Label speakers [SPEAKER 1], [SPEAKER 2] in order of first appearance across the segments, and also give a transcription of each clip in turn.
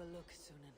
[SPEAKER 1] a look, Sunan.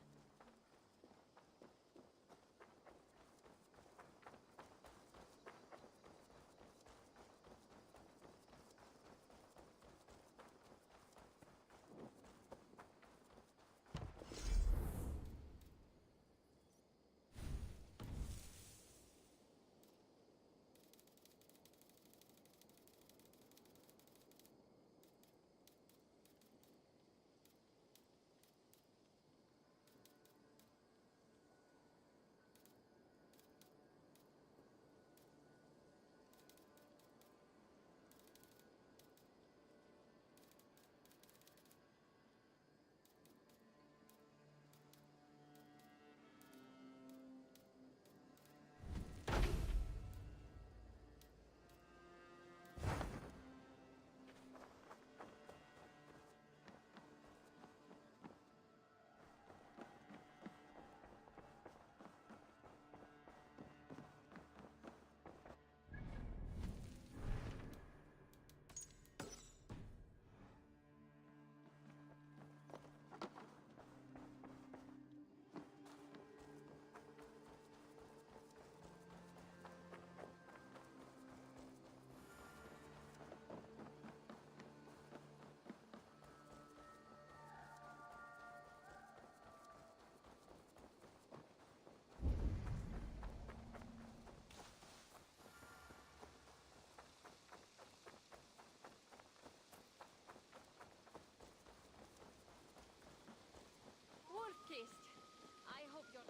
[SPEAKER 2] I hope you're...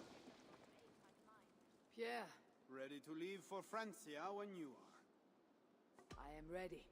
[SPEAKER 1] Pierre,
[SPEAKER 3] Ready to leave for Francia when you are.
[SPEAKER 1] I am ready.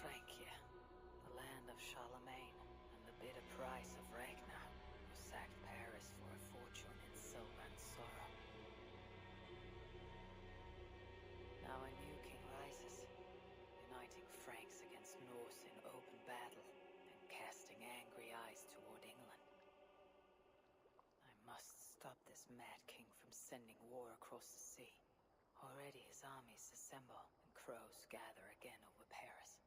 [SPEAKER 1] Francia, the land of Charlemagne, and the bitter price of Ragnar, who sacked Paris for a fortune in silver and sorrow. Now a new king rises, uniting Franks against Norse in open battle, and casting angry eyes toward England. I must stop this mad king from sending war across the sea. Already his armies assemble, and crows gather again over Paris.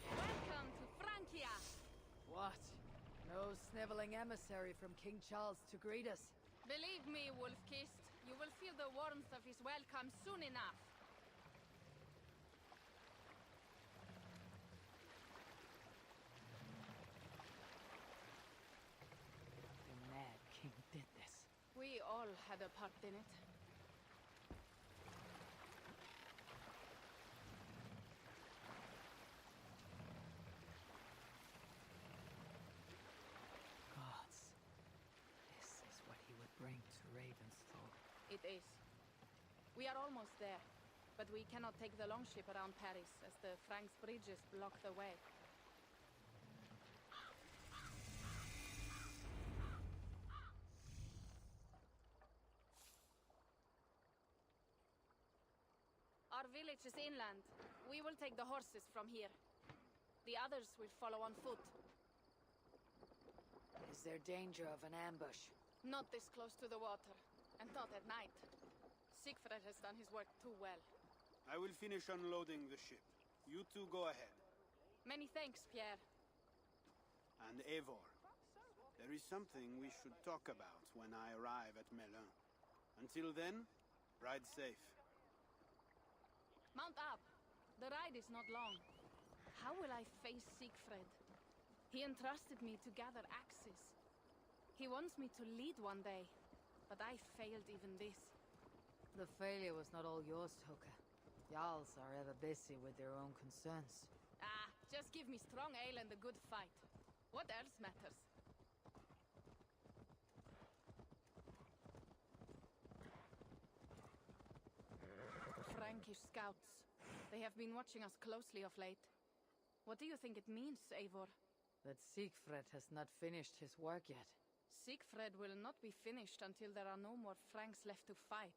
[SPEAKER 2] Welcome to Francia!
[SPEAKER 1] What? No sniveling emissary from King Charles to greet us?
[SPEAKER 2] Believe me, Wolf-Kissed, you will feel the warmth of his welcome soon enough.
[SPEAKER 1] The mad king did this.
[SPEAKER 2] We all had a part in it.
[SPEAKER 1] Gods. This is what he would bring to Ravensthorpe.
[SPEAKER 2] It is. We are almost there, but we cannot take the longship around Paris as the Franks' bridges block the way. Our village is inland. We will take the horses from here. The others will follow on foot.
[SPEAKER 1] Is there danger of an ambush?
[SPEAKER 2] Not this close to the water, and not at night. Siegfried has done his work too well.
[SPEAKER 3] I will finish unloading the ship. You two go ahead.
[SPEAKER 2] Many thanks, Pierre.
[SPEAKER 3] And Eivor. There is something we should talk about when I arrive at Melun. Until then, ride safe.
[SPEAKER 2] Mount up. The ride is not long. How will I face Siegfried? He entrusted me to gather axes. He wants me to lead one day, but I failed even this.
[SPEAKER 1] The failure was not all yours, Toka. Jarls are ever busy with their own concerns.
[SPEAKER 2] Ah, just give me strong ale and a good fight. What else matters? Frankish scouts. They have been watching us closely of late. What do you think it means, Eivor?
[SPEAKER 1] That Siegfried has not finished his work yet.
[SPEAKER 2] Siegfried will not be finished until there are no more Franks left to fight.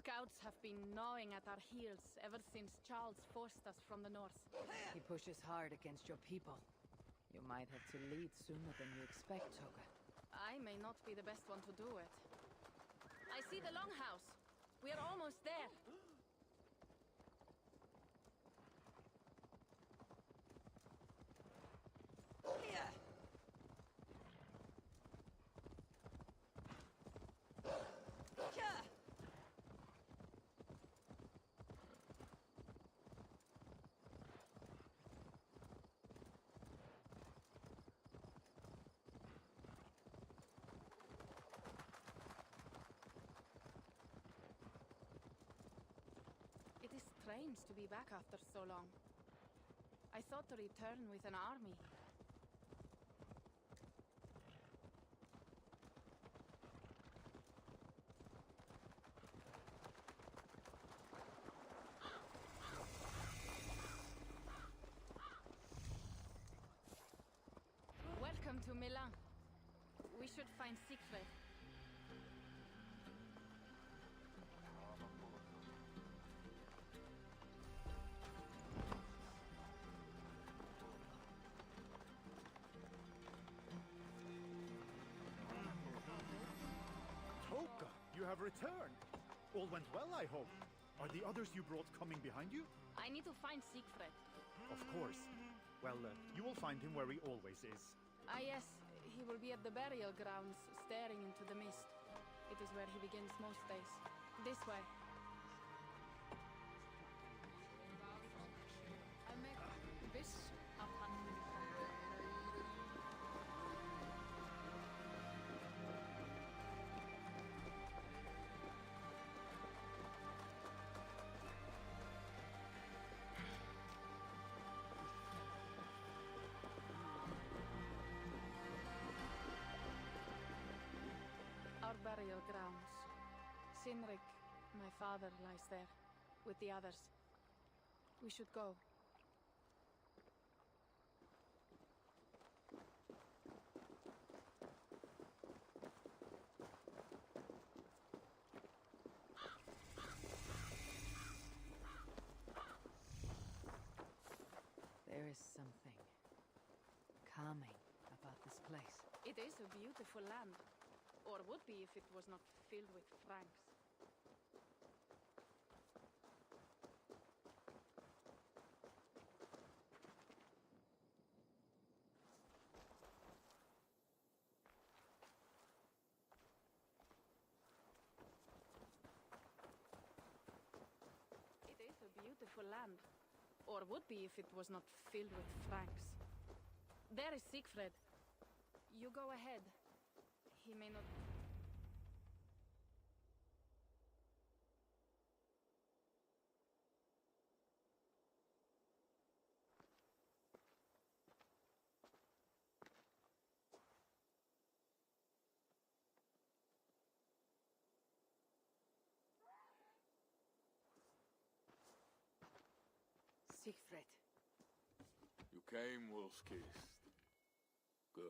[SPEAKER 2] Scouts have been gnawing at our heels ever since Charles forced us from the north.
[SPEAKER 1] He pushes hard against your people. You might have to lead sooner than you expect, Toka.
[SPEAKER 2] I may not be the best one to do it. I see the longhouse. We are almost there. It is strange to be back after so long. I thought to return with an army. Welcome to Milan. We should find Siegfried.
[SPEAKER 4] Toka, you have returned. All went well, I hope. Are the others you brought coming behind you?
[SPEAKER 2] I need to find Siegfried.
[SPEAKER 4] Of course. Well, you will find him where he always is.
[SPEAKER 2] Ah yes, he will be at the burial grounds, staring into the mist. It is where he begins most days. This way. Our burial grounds. Sinrik, my father, lies there, with the others. We should go.
[SPEAKER 1] There is something calming about this place.
[SPEAKER 2] It is a beautiful land. Or would be if it was not filled with Franks. It is a beautiful land. Or would be if it was not filled with Franks. There is Siegfried. You go ahead. He may not...
[SPEAKER 1] Siegfried.
[SPEAKER 5] You came, wolf-kissed. Good.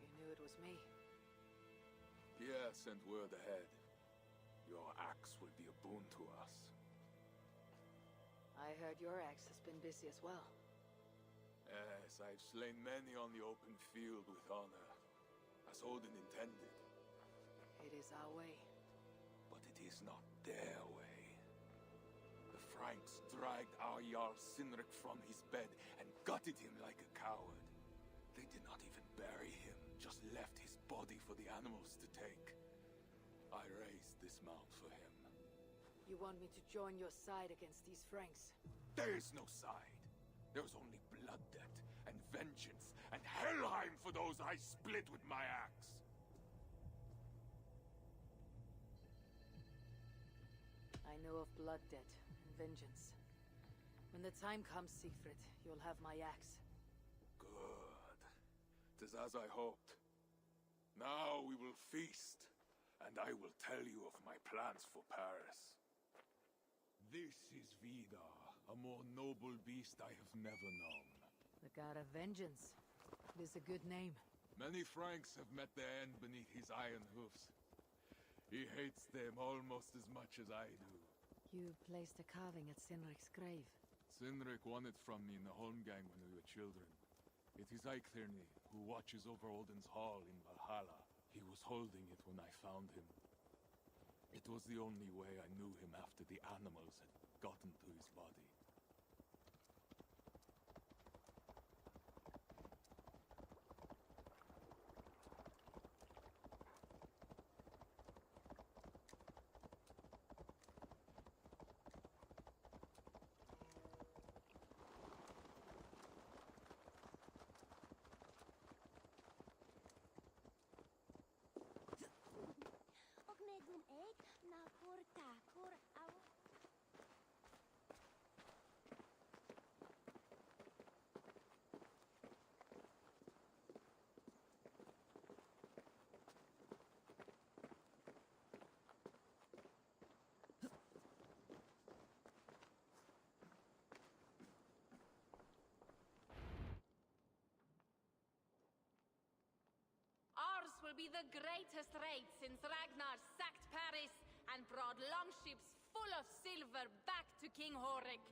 [SPEAKER 1] You knew it was me.
[SPEAKER 5] Pierre sent word ahead. Your axe will be a boon to us.
[SPEAKER 1] I heard your axe has been busy as well.
[SPEAKER 5] Yes, I've slain many on the open field with honor, as Odin intended.
[SPEAKER 1] It is our way.
[SPEAKER 5] But it is not their way. The Franks dragged our Jarl Sinrik from his bed and gutted him like a coward. They did not even bury him, just left his body for the animals to take. I raised this mount for him.
[SPEAKER 1] You want me to join your side against these Franks?
[SPEAKER 5] There is no side. There's only blood debt and vengeance and Helheim for those I split with my axe.
[SPEAKER 1] I know of blood debt and vengeance. When the time comes, Siegfried, you'll have my axe.
[SPEAKER 5] Good. 'Tis as I hoped. Now we will feast, and I will tell you of my plans for Paris. This is Vidar, a more noble beast I have never known.
[SPEAKER 1] The god of vengeance. It is a good name.
[SPEAKER 5] Many Franks have met their end beneath his iron hoofs. He hates them almost as much as I do.
[SPEAKER 1] You placed a carving at Sinric's grave.
[SPEAKER 5] Sinric won it from me in the Holmgang when we were children. It is Eiklirni, who watches over Odin's hall in Valhalla. He was holding it when I found him. It was the only way I knew him after the animals had gotten to his body.
[SPEAKER 2] Will be the greatest raid since Ragnar sacked Paris and brought longships full of silver back to King Horik.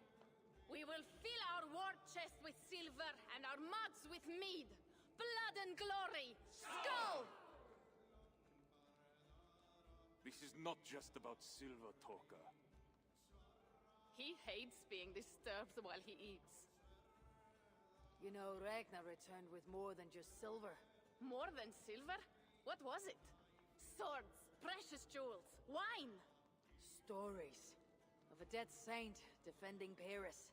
[SPEAKER 2] We will fill our war chest with silver and our mugs with mead. Blood and glory! Skull!
[SPEAKER 5] This is not just about silver, Torka.
[SPEAKER 2] He hates being disturbed while he eats.
[SPEAKER 1] You know, Ragnar returned with more than just silver.
[SPEAKER 2] More than silver? What was it? Swords, precious jewels, wine!
[SPEAKER 1] Stories of a dead saint defending Paris.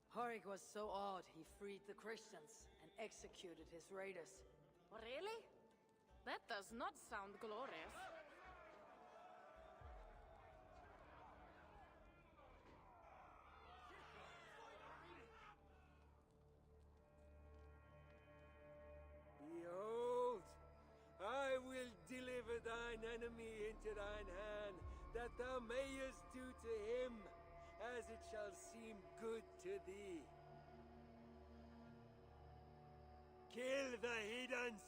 [SPEAKER 1] Horik was so awed he freed the Christians and executed his raiders.
[SPEAKER 2] Really? That does not sound glorious.
[SPEAKER 6] Behold, I will deliver thine enemy into thine hand, that thou mayest do to him as it shall seem good to thee. Kill the heathens!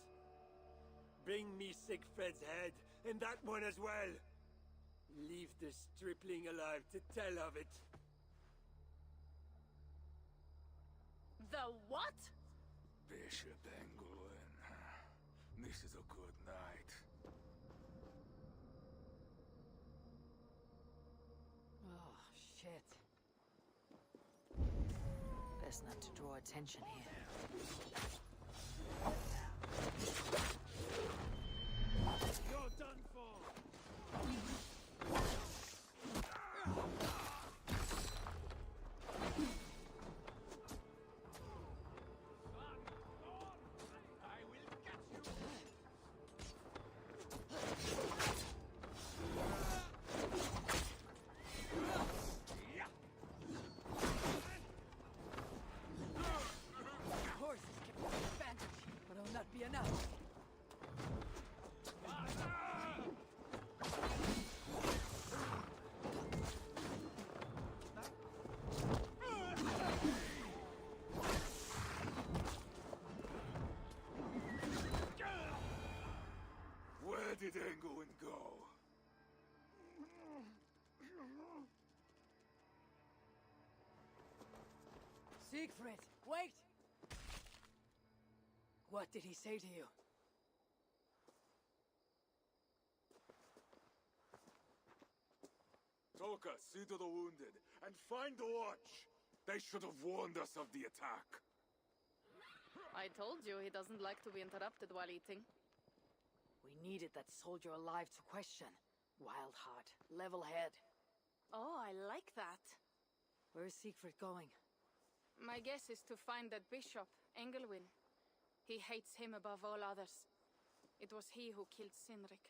[SPEAKER 6] Bring me Siegfried's head, and that one as well. Leave the stripling alive to tell of it.
[SPEAKER 2] The what?
[SPEAKER 5] Bishop Engulwin, this is a good night.
[SPEAKER 1] Oh, shit. Best not to draw attention here.
[SPEAKER 6] You're done for!
[SPEAKER 1] Be enough.
[SPEAKER 5] Where did Engulwin go?
[SPEAKER 1] Siegfried, wait! What did he say to you?
[SPEAKER 5] Toka, see to the wounded, and find the watch! They should have warned us of the attack.
[SPEAKER 2] I told you he doesn't like to be interrupted while eating.
[SPEAKER 1] We needed that soldier alive to question. Wild heart, level head.
[SPEAKER 2] Oh, I like that.
[SPEAKER 1] Where is Siegfried going?
[SPEAKER 2] My guess is to find that bishop, Engelwin. He hates him above all others. It was he who killed Sinric.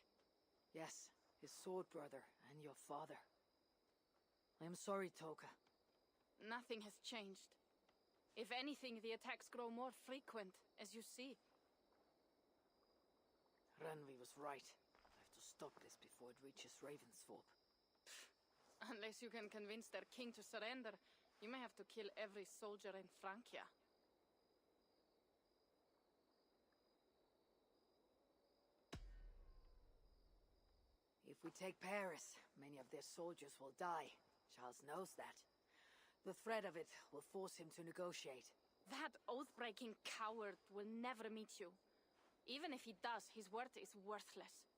[SPEAKER 1] Yes, his sword brother and your father. I am sorry, Toka.
[SPEAKER 2] Nothing has changed. If anything, the attacks grow more frequent, as you see.
[SPEAKER 1] Renvi was right. I have to stop this before it reaches Ravensthorpe.
[SPEAKER 2] Unless you can convince their king to surrender, you may have to kill every soldier in Francia.
[SPEAKER 1] If we take Paris, many of their soldiers will die. Charles knows that. The threat of it will force him to negotiate.
[SPEAKER 2] That oath-breaking coward will never meet you. Even if he does, his word is worthless.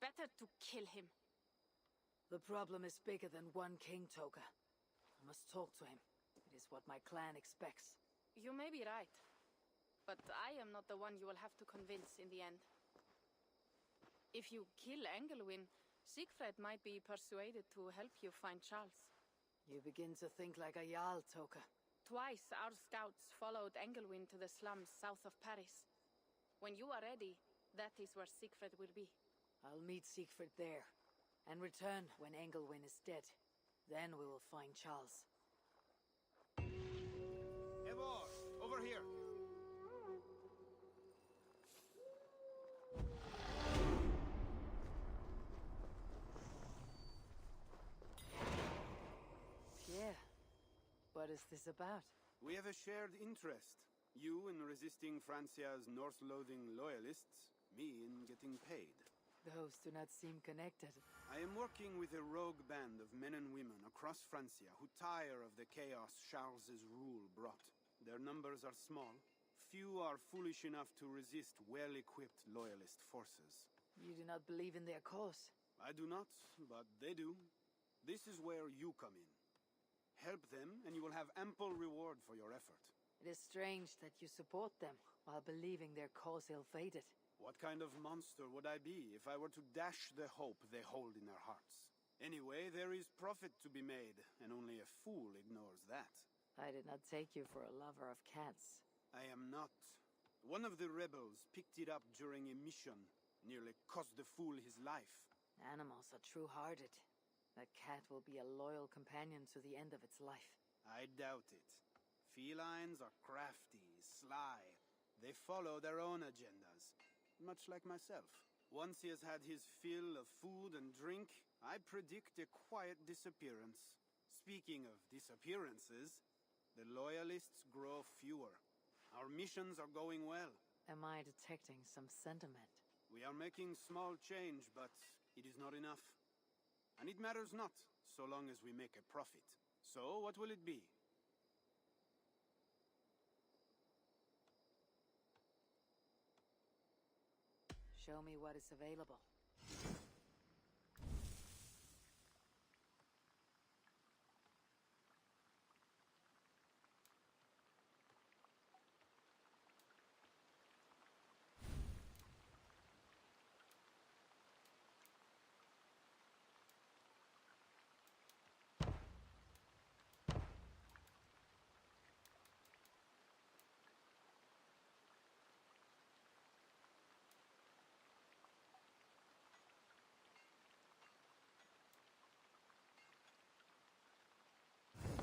[SPEAKER 2] Better to kill him.
[SPEAKER 1] The problem is bigger than one king, Toka. I must talk to him. It is what my clan expects.
[SPEAKER 2] You may be right. But I am not the one you will have to convince in the end. If you kill Engelwin, Siegfried might be persuaded to help you find Charles.
[SPEAKER 1] You begin to think like a Jarl, Toka.
[SPEAKER 2] Twice our scouts followed Engelwin to the slums south of Paris. When you are ready, that is where Siegfried will be.
[SPEAKER 1] I'll meet Siegfried there, and return when Engelwin is dead. Then we will find Charles.
[SPEAKER 3] Eivor, over here!
[SPEAKER 1] Pierre, what is this about?
[SPEAKER 3] We have a shared interest. You in resisting Francia's North-loathing loyalists, me in getting paid.
[SPEAKER 1] Those do not seem connected.
[SPEAKER 3] I am working with a rogue band of men and women across Francia who tire of the chaos Charles's rule brought. Their numbers are small. Few are foolish enough to resist well-equipped loyalist forces.
[SPEAKER 1] You do not believe in their cause?
[SPEAKER 3] I do not, but they do. This is where you come in. Help them, and you will have ample reward for your effort.
[SPEAKER 1] It is strange that you support them, while believing their cause ill-fated.
[SPEAKER 3] What kind of monster would I be if I were to dash the hope they hold in their hearts? Anyway, there is profit to be made, and only a fool ignores that.
[SPEAKER 1] I did not take you for a lover of cats.
[SPEAKER 3] I am not. One of the rebels picked it up during a mission, nearly cost the fool his life.
[SPEAKER 1] Animals are true-hearted. That cat will be a loyal companion to the end of its life.
[SPEAKER 3] I doubt it. Felines are crafty, sly. They follow their own agendas, much like myself. Once he has had his fill of food and drink, I predict a quiet disappearance. Speaking of disappearances, the loyalists grow fewer. Our missions are going well.
[SPEAKER 1] Am I detecting some sentiment?
[SPEAKER 3] We are making small change, but it is not enough. And it matters not, so long as we make a profit. So, what will it be?
[SPEAKER 1] Show me what is available.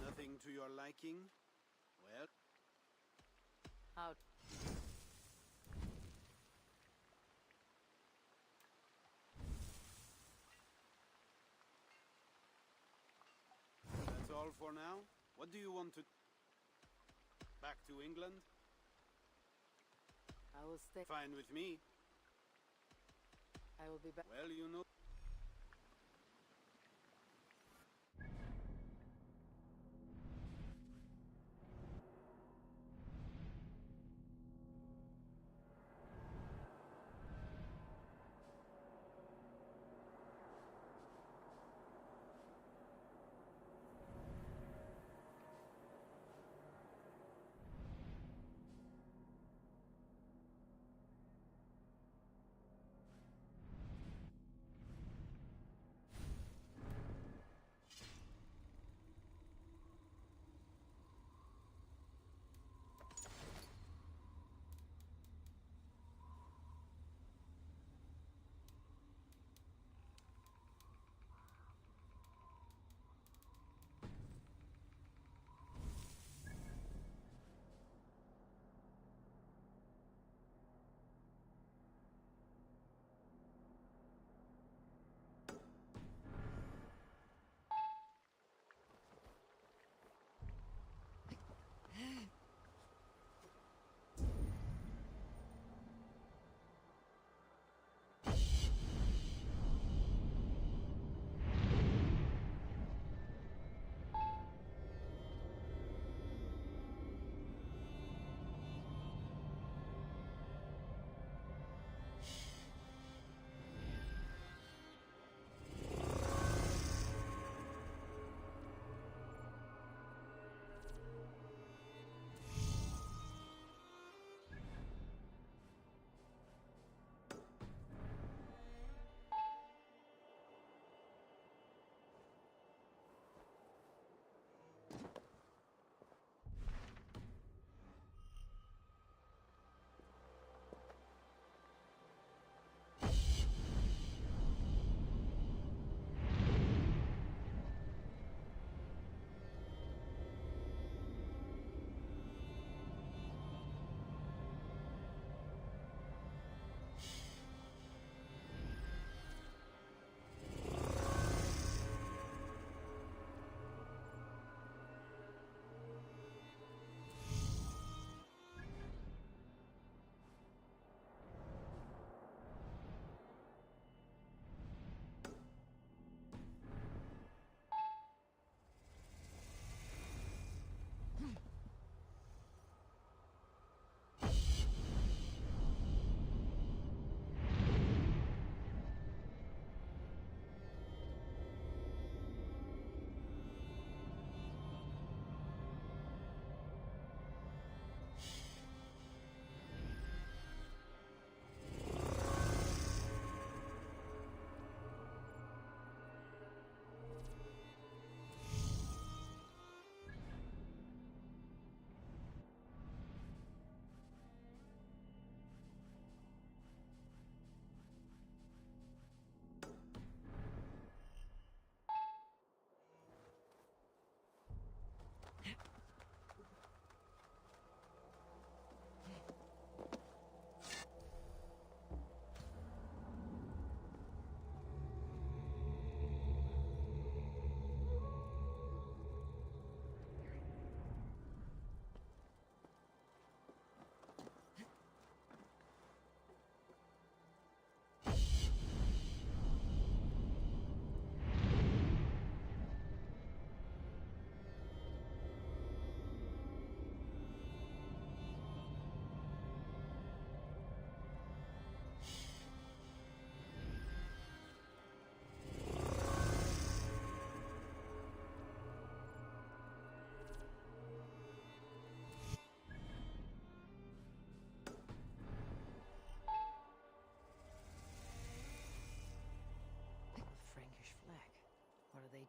[SPEAKER 3] Nothing to your liking? Well...
[SPEAKER 1] Out.
[SPEAKER 3] That's all for now? What do you want to... Back to England?
[SPEAKER 1] I will stay.
[SPEAKER 3] Fine with me.
[SPEAKER 1] I will be back.
[SPEAKER 3] Well, you know...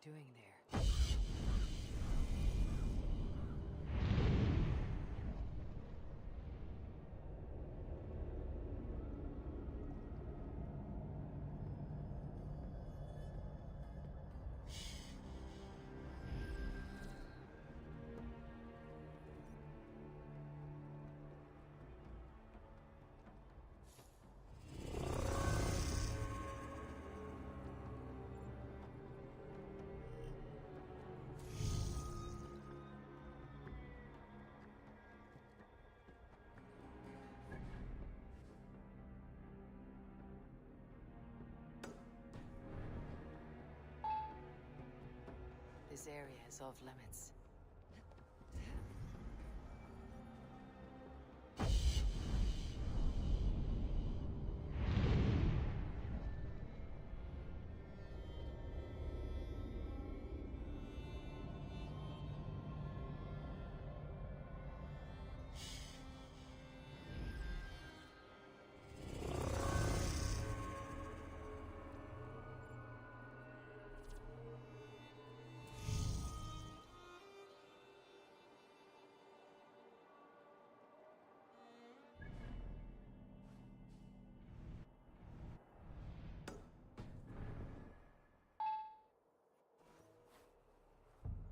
[SPEAKER 1] doing there? This area is off limits.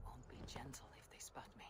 [SPEAKER 1] Won't be gentle if they spot me.